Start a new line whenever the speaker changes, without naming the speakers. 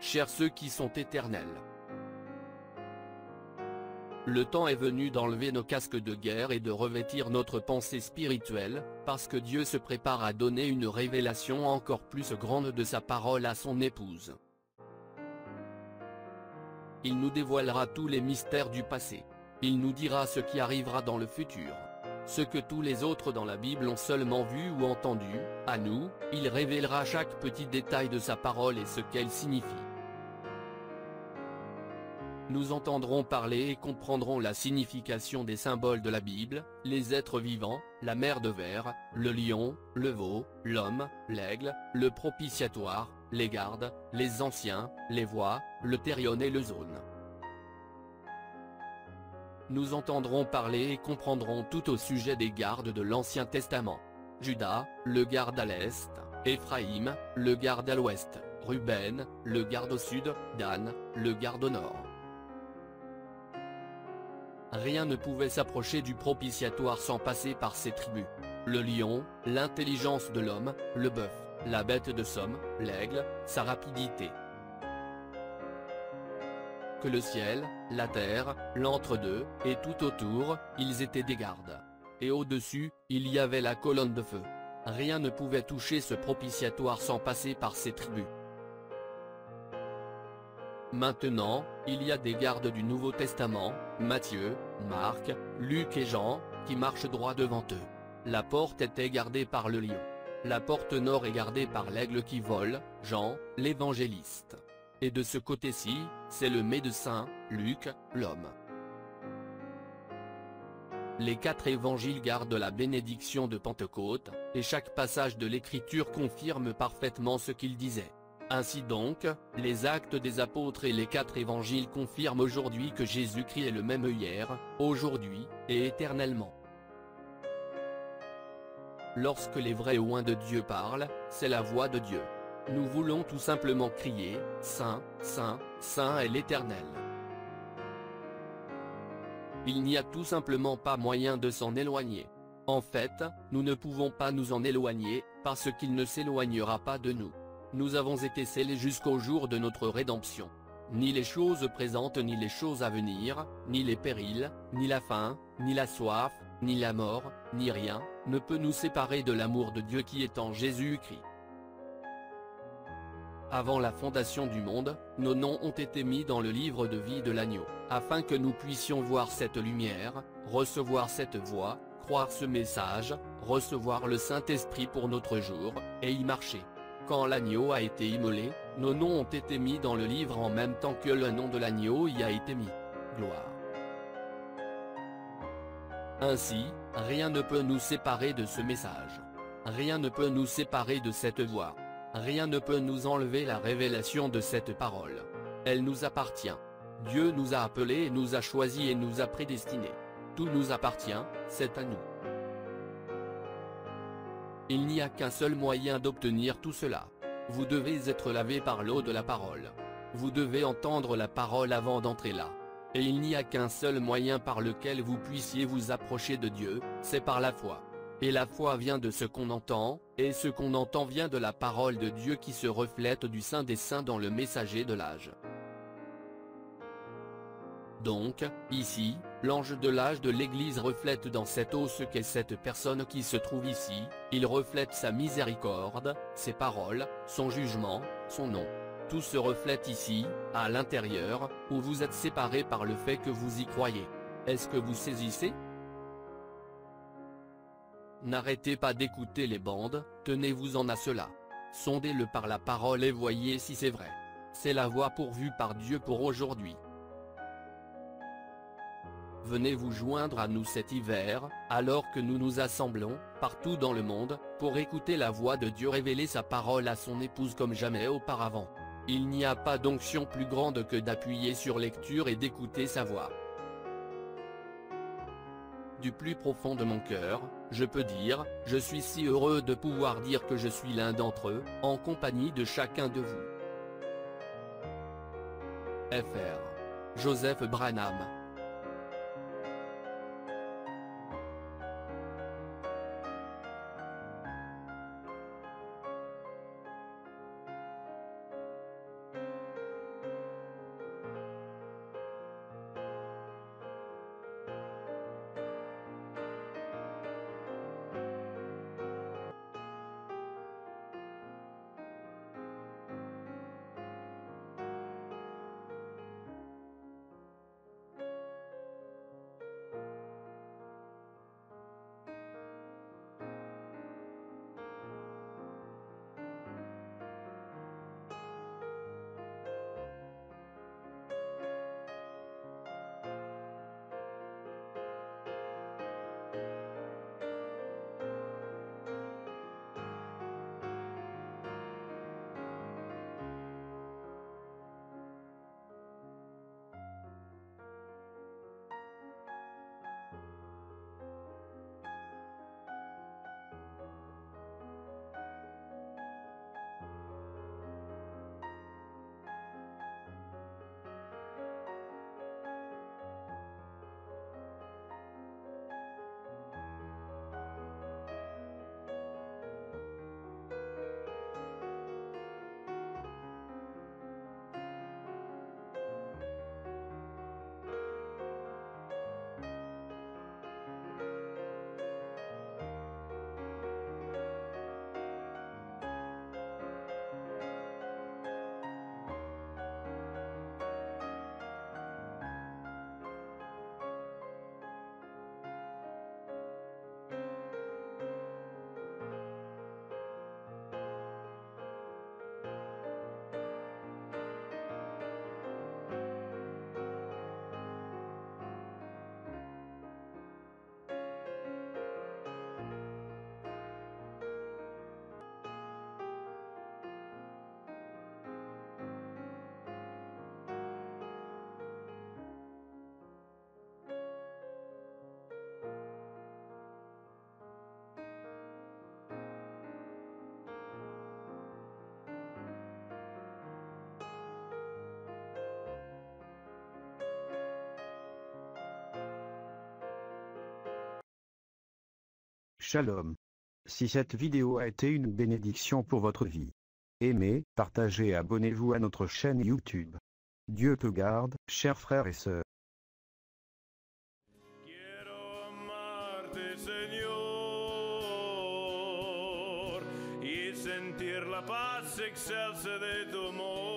chers ceux qui sont éternels. Le temps est venu d'enlever nos casques de guerre et de revêtir notre pensée spirituelle, parce que Dieu se prépare à donner une révélation encore plus grande de sa parole à son épouse. Il nous dévoilera tous les mystères du passé. Il nous dira ce qui arrivera dans le futur. Ce que tous les autres dans la Bible ont seulement vu ou entendu, à nous, il révélera chaque petit détail de sa parole et ce qu'elle signifie. Nous entendrons parler et comprendrons la signification des symboles de la Bible, les êtres vivants, la mer de verre, le lion, le veau, l'homme, l'aigle, le propitiatoire, les gardes, les anciens, les voix, le thérion et le zone. Nous entendrons parler et comprendrons tout au sujet des gardes de l'Ancien Testament. Judas, le garde à l'est, Éphraïm, le garde à l'ouest, Ruben, le garde au sud, Dan, le garde au nord. Rien ne pouvait s'approcher du propitiatoire sans passer par ces tribus. Le lion, l'intelligence de l'homme, le bœuf, la bête de somme, l'aigle, sa rapidité. Que le ciel, la terre, l'entre-deux, et tout autour, ils étaient des gardes. Et au-dessus, il y avait la colonne de feu. Rien ne pouvait toucher ce propitiatoire sans passer par ces tribus. Maintenant, il y a des gardes du Nouveau Testament, Matthieu, Marc, Luc et Jean, qui marchent droit devant eux. La porte était gardée par le lion. La porte nord est gardée par l'aigle qui vole, Jean, l'évangéliste. Et de ce côté-ci, c'est le médecin, Luc, l'homme. Les 4 évangiles gardent la bénédiction de Pentecôte, et chaque passage de l'Écriture confirme parfaitement ce qu'il disait. Ainsi donc, les actes des apôtres et les 4 évangiles confirment aujourd'hui que Jésus-Christ est le même hier, aujourd'hui, et éternellement. Lorsque les vrais oints de Dieu parlent, c'est la voix de Dieu. Nous voulons tout simplement crier, Saint, Saint, Saint est l'Éternel. Il n'y a tout simplement pas moyen de s'en éloigner. En fait, nous ne pouvons pas nous en éloigner, parce qu'il ne s'éloignera pas de nous. Nous avons été scellés jusqu'au jour de notre rédemption. Ni les choses présentes ni les choses à venir, ni les périls, ni la faim, ni la soif, ni la mort, ni rien, ne peut nous séparer de l'amour de Dieu qui est en Jésus-Christ. Avant la fondation du monde, nos noms ont été mis dans le livre de vie de l'agneau, afin que nous puissions voir cette lumière, recevoir cette voix, croire ce message, recevoir le Saint-Esprit pour notre jour, et y marcher. Quand l'agneau a été immolé, nos noms ont été mis dans le livre en même temps que le nom de l'agneau y a été mis. Gloire. Ainsi, rien ne peut nous séparer de ce message. Rien ne peut nous séparer de cette voix. Rien ne peut nous enlever la révélation de cette parole. Elle nous appartient. Dieu nous a appelés et nous a choisis et nous a prédestinés. Tout nous appartient, c'est à nous. Il n'y a qu'un seul moyen d'obtenir tout cela. Vous devez être lavé par l'eau de la parole. Vous devez entendre la parole avant d'entrer là. Et il n'y a qu'un seul moyen par lequel vous puissiez vous approcher de Dieu, c'est par la foi. Et la foi vient de ce qu'on entend, et ce qu'on entend vient de la parole de Dieu qui se reflète du Saint des Saints dans le messager de l'âge. Donc, ici, l'ange de l'âge de l'Église reflète dans cette eau ce qu'est cette personne qui se trouve ici, il reflète sa miséricorde, ses paroles, son jugement, son nom. Tout se reflète ici, à l'intérieur, où vous êtes séparés par le fait que vous y croyez. Est-ce que vous saisissez ? N'arrêtez pas d'écouter les bandes, tenez-vous-en à cela. Sondez-le par la parole et voyez si c'est vrai. C'est la voie pourvue par Dieu pour aujourd'hui. Venez vous joindre à nous cet hiver, alors que nous nous assemblons, partout dans le monde, pour écouter la voix de Dieu révéler sa parole à son épouse comme jamais auparavant. Il n'y a pas d'onction plus grande que d'appuyer sur lecture et d'écouter sa voix. Du plus profond de mon cœur, je peux dire, je suis si heureux de pouvoir dire que je suis l'un d'entre eux, en compagnie de chacun de vous. Fr. Joseph Branham.
Shalom. Si cette vidéo a été une bénédiction pour votre vie, aimez, partagez et abonnez-vous à notre chaîne YouTube. Dieu te garde, chers frères et sœurs.
Quiero amarte, Señor, y sentir la paz excelsa de tu amor.